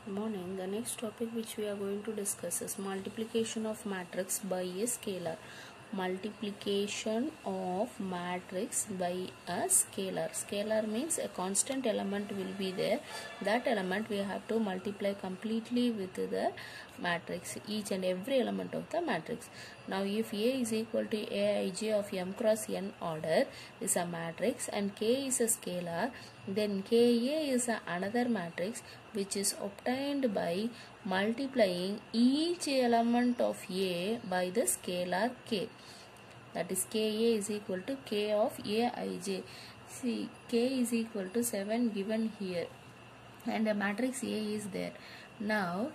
Morning. The next topic which we are going to discuss is multiplication of matrix by a scalar. Multiplication of matrix by a scalar. Scalar means a constant element will be there. That element we have to multiply completely with the matrix, each and every element of the matrix. Now if A is equal to Aij of m cross n order is a matrix and K is a scalar, then Ka is another matrix which is obtained by multiplying each element of A by the scalar K. That is Ka is equal to K of Aij. See, K is equal to 7 given here and the matrix A is there. Now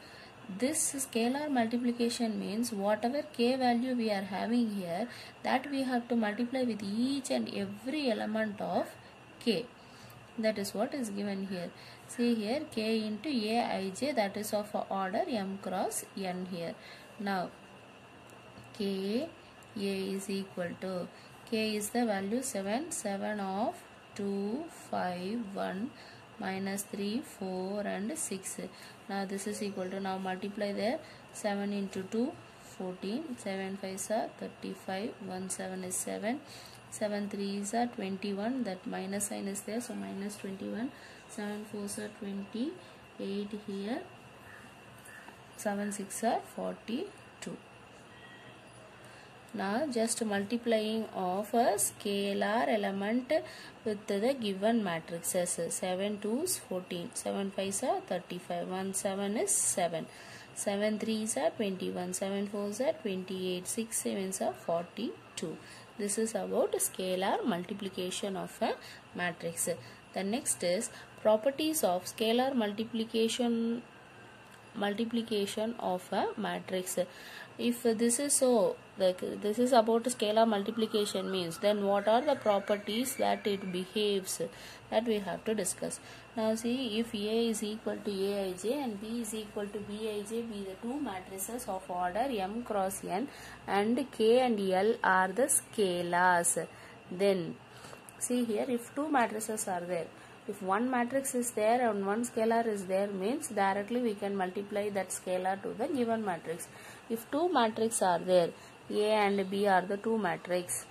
this scalar multiplication means whatever K value we are having here, that we have to multiply with each and every element of K. That is what is given here. See here, K into Aij, that is of order m cross n here. Now K A is equal to, K is the value 7, 7 of 2, 5, 1, minus 3, 4 and 6. Now this is equal to, now multiply there, 7 into 2, 14, 7 5s are 35, 1 7 is 7, 7 3s are 21, that minus sign is there, so minus 21, 7 4s are 28 here, 7 6 are 42. Now just multiplying of a scalar element with the given matrices. 7 2s 14, 7 5s are 35, 1 7 is 7, 7 3s are 21, 7 4s are 28, 6 7s are 42. This is about scalar multiplication of a matrix. The next is properties of scalar multiplication of a matrix. If this is so, like this is about scalar multiplication means, then what are the properties that it behaves, that we have to discuss. Now see, if A is equal to Aij and B is equal to Bij, be the two matrices of order m cross n and K and L are the scalars, then see here, if two matrices are there, if one matrix is there and one scalar is there, means directly we can multiply that scalar to the given matrix. If two matrices are there, A and B are the two matrices,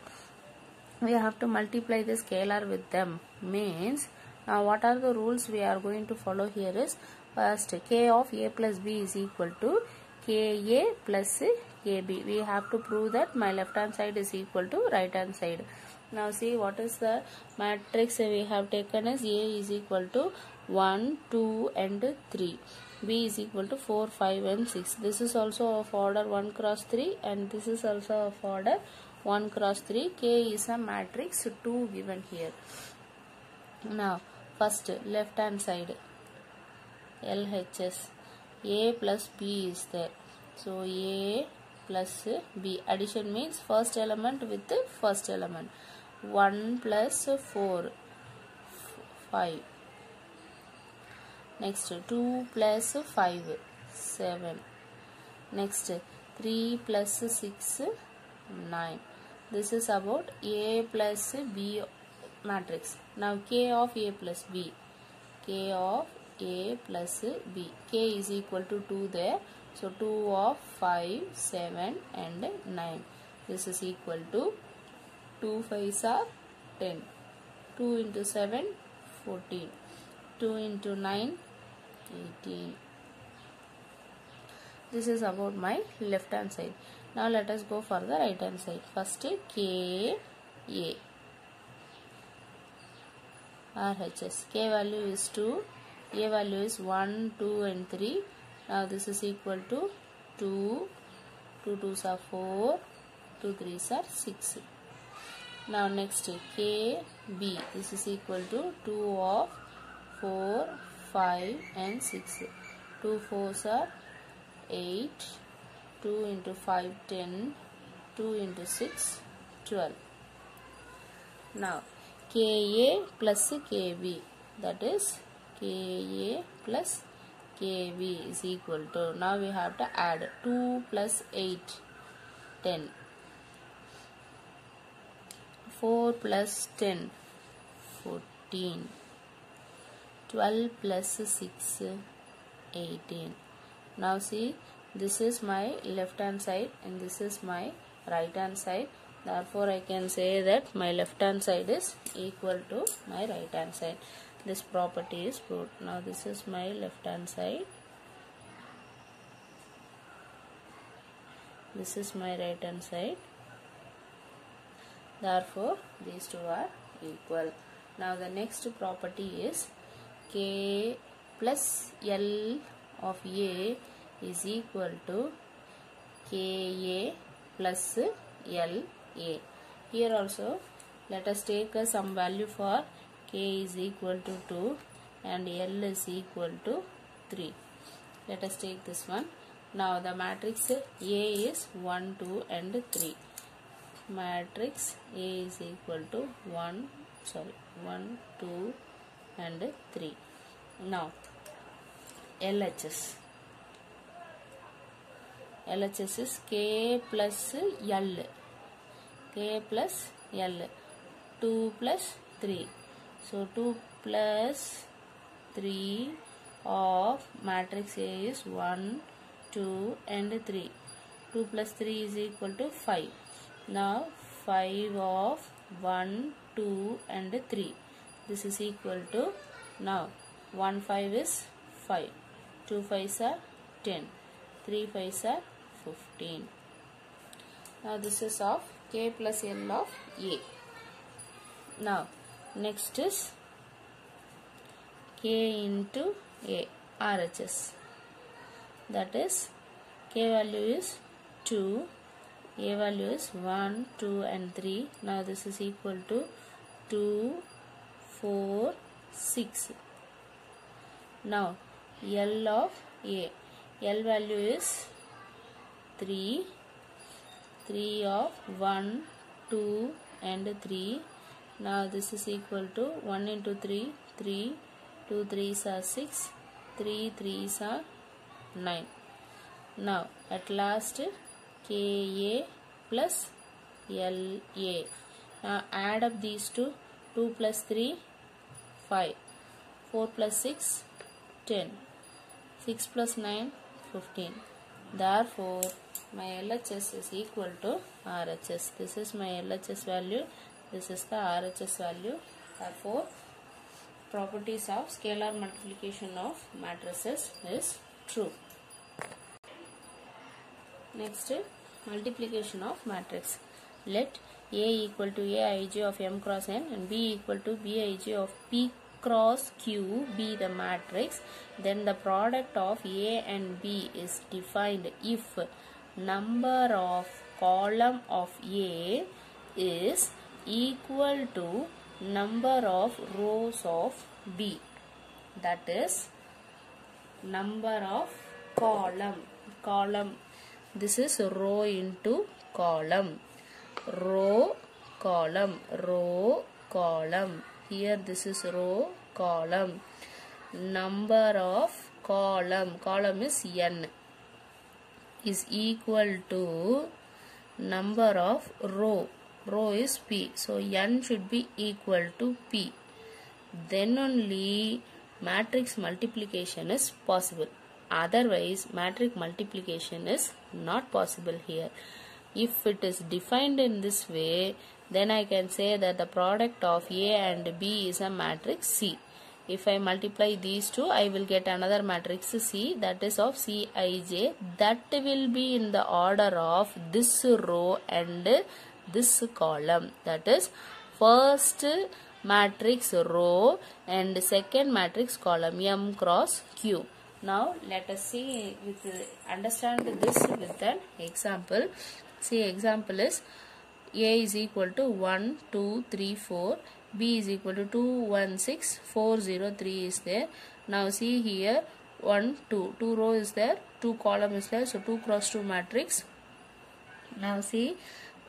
we have to multiply the scalar with them. Means, now what are the rules we are going to follow here is, first K of A plus B is equal to Ka plus Kb. We have to prove that my left hand side is equal to right hand side. Now see, what is the matrix we have taken as A is equal to 1, 2 and 3. B is equal to 4, 5 and 6. This is also of order 1 cross 3 and this is also of order 1 cross 3. K is a matrix 2 given here. Now first left hand side, LHS, A plus B is there. So A plus B, addition means first element with the first element. 1 plus 4, 5. Next 2 plus 5, 7. Next 3 plus 6, 9. This is about A plus B matrix. Now K of A plus B. K of A plus B. K is equal to 2 there. So 2 of 5, 7 and 9. This is equal to 2 5s are 10. 2 into 7, 14. 2 into 9, 18. This is about my left hand side. Now let us go for the right hand side. First K A RHS. K value is 2. A value is 1, 2 and 3. Now this is equal to 2. 2 2s are 4. 2 3s are 6. Now next KB, this is equal to 2 of 4, 5 and 6. 2 4s are 8, 2 into 5 10, 2 into 6 12. Now KA plus KB, that is KA plus KB is equal to, now we have to add 2 plus 8, 10. 4 plus 10, 14. 12 plus 6, 18. Now see, this is my left hand side and this is my right hand side. Therefore I can say that my left hand side is equal to my right hand side. This property is proved. Now this is my left hand side. This is my right hand side. Therefore these two are equal. Now the next property is K plus L of A is equal to Ka plus La. Here also let us take some value for K is equal to 2 and L is equal to 3. Let us take this one. Now the matrix A is 1, 2 and 3. Matrix A is equal to 1, 2 and 3. Now LHS. LHS is K plus L. K plus L. 2 plus 3. So 2 plus 3 of matrix A is 1, 2 and 3. 2 plus 3 is equal to 5. Now 5 of 1, 2 and 3. This is equal to, now 1 5 is 5. 2 5s are 10. 3 5s are 15. Now this is of K plus L of A. Now next is K into A, RHS. That is K value is 2, A value is 1, 2 and 3. Now this is equal to 2, 4, 6. Now L of A. L value is 3. 3 of 1, 2 and 3. Now this is equal to 1 into 3, 3. 2 3s are 6. 3 3s are 9. Now at last Ka plus La. Now add up these two. 2 plus 3, 5. 4 plus 6, 10. 6 plus 9, 15. Therefore my LHS is equal to RHS. This is my LHS value. This is the RHS value. Therefore properties of scalar multiplication of matrices is true. Next, multiplication of matrix. Let A equal to Aij of M cross N and B equal to Bij of P cross Q be the matrix. Then the product of A and B is defined if number of column of A is equal to number of rows of B. That is number of column. This is row into column. Row, column, row, column. Here this is row, column. Number of column is N, is equal to number of row is P. So N should be equal to P. Then only matrix multiplication is possible. Otherwise matrix multiplication is not possible here. If it is defined in this way, then I can say that the product of A and B is a matrix C. If I multiply these two, I will get another matrix C, that is of Cij. That will be in the order of this row and this column. That is first matrix row and second matrix column, M cross Q. Now let us see, understand this with an example. See, example is A is equal to 1, 2, 3, 4. B is equal to 2, 1, 6, 4, 0, 3 is there. Now see here 1, 2. 2 row is there, 2 column is there. So 2 cross 2 matrix. Now see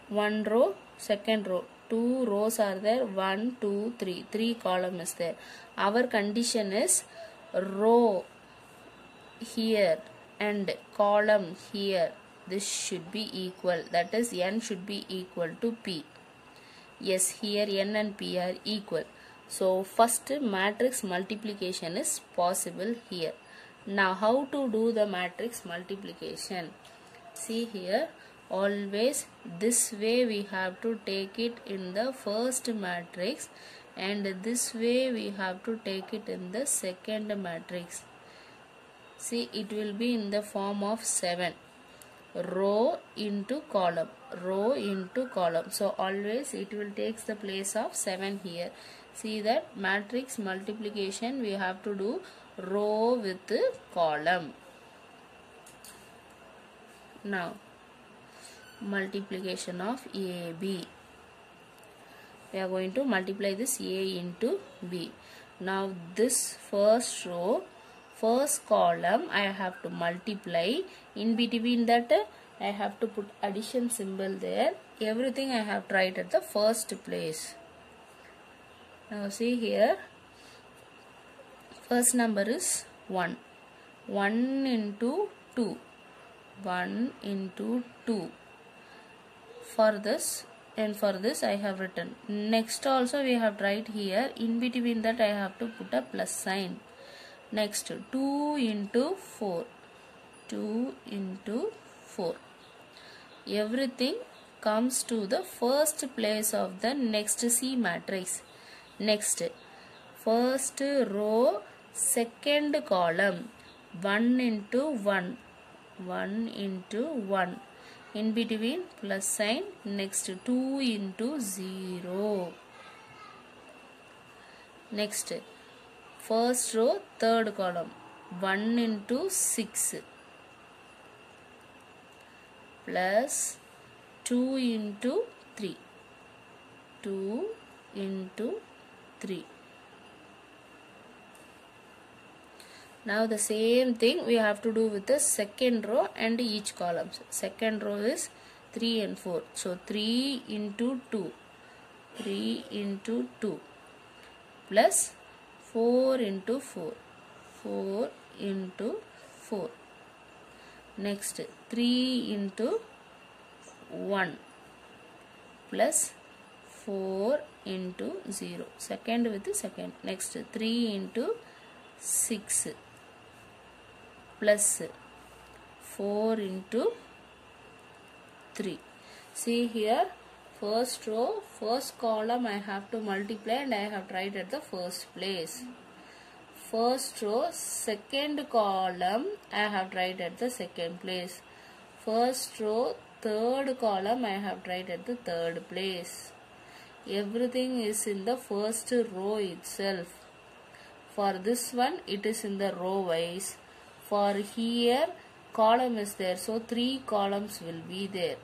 1 row, second row. 2 rows are there, 1, 2, 3. 3 column is there. Our condition is row here and column here. This should be equal. That is N should be equal to P. Yes, here N and P are equal. So first matrix multiplication is possible here. Now how to do the matrix multiplication? See here, always this way we have to take it in the first matrix, and this way we have to take it in the second matrix. See, it will be in the form of 7. Row into column, row into column. So always it will take the place of 7 here. See that matrix multiplication we have to do row with column. Now multiplication of AB. We are going to multiply this A into B. Now this first row, first column I have to multiply. In between that I have to put addition symbol there. Everything I have tried at the first place. Now see here, first number is 1. 1 into 2. 1 into 2. For this and for this I have written. Next also we have tried here. In between that I have to put a plus sign. Next 2 into 4. 2 into 4. Everything comes to the first place of the next C matrix. Next, first row, second column. 1 into 1. 1 into 1. In between plus sign. Next 2 into 0. Next, first row, third column. 1 into 6. Plus 2 into 3. 2 into 3. Now the same thing we have to do with the second row and each column. Second row is 3 and 4. So 3 into 2. 3 into 2. Plus 4 into 4. 4 into 4. Next 3 into 1 plus 4 into 0. Second with the second. Next 3 into 6 plus 4 into 3. See here, first row, first column I have to multiply and I have tried at the first place. First row, second column I have tried at the second place. First row, third column I have tried at the third place. Everything is in the first row itself. For this one it is in the row wise. For here column is there, so 3 columns will be there.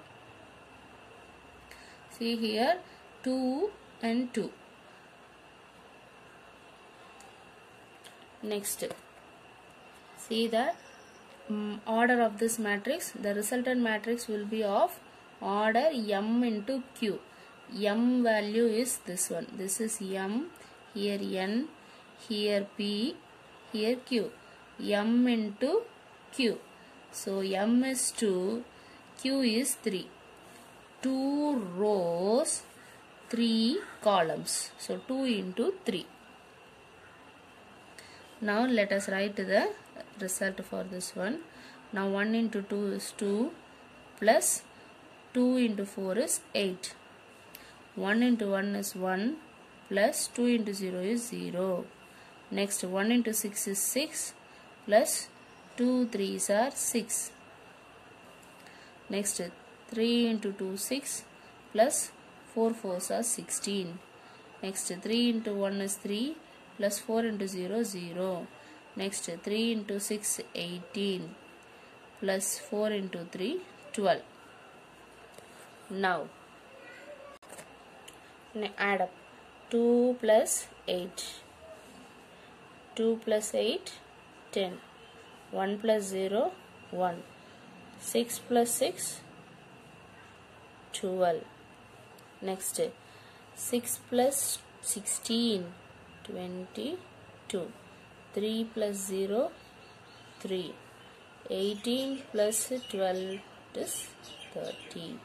See here, 2 and 2. Next, see the order of this matrix. The resultant matrix will be of order M into Q. M value is this one. This is M, here N, here P, here Q. M into Q. So M is 2, Q is 3. 2 rows, 3 columns. So 2 into 3. Now let us write the result for this one. Now 1 into 2 is 2 plus 2 into 4 is 8. 1 into 1 is 1 plus 2 into 0 is 0. Next 1 into 6 is 6 plus 2 3s are 6. Next 3 into 2 6 plus 4 4s are 16. Next 3 into 1 is 3 plus 4 into 0 0. Next 3 into 6 18 plus 4 into 3 12. Now add up 2 plus 8. 2 plus 8 10. 1 plus 0 1. 6 plus 6 12. Next 6 plus 16 22. 3 plus 0 3. 18 plus 12 is 30.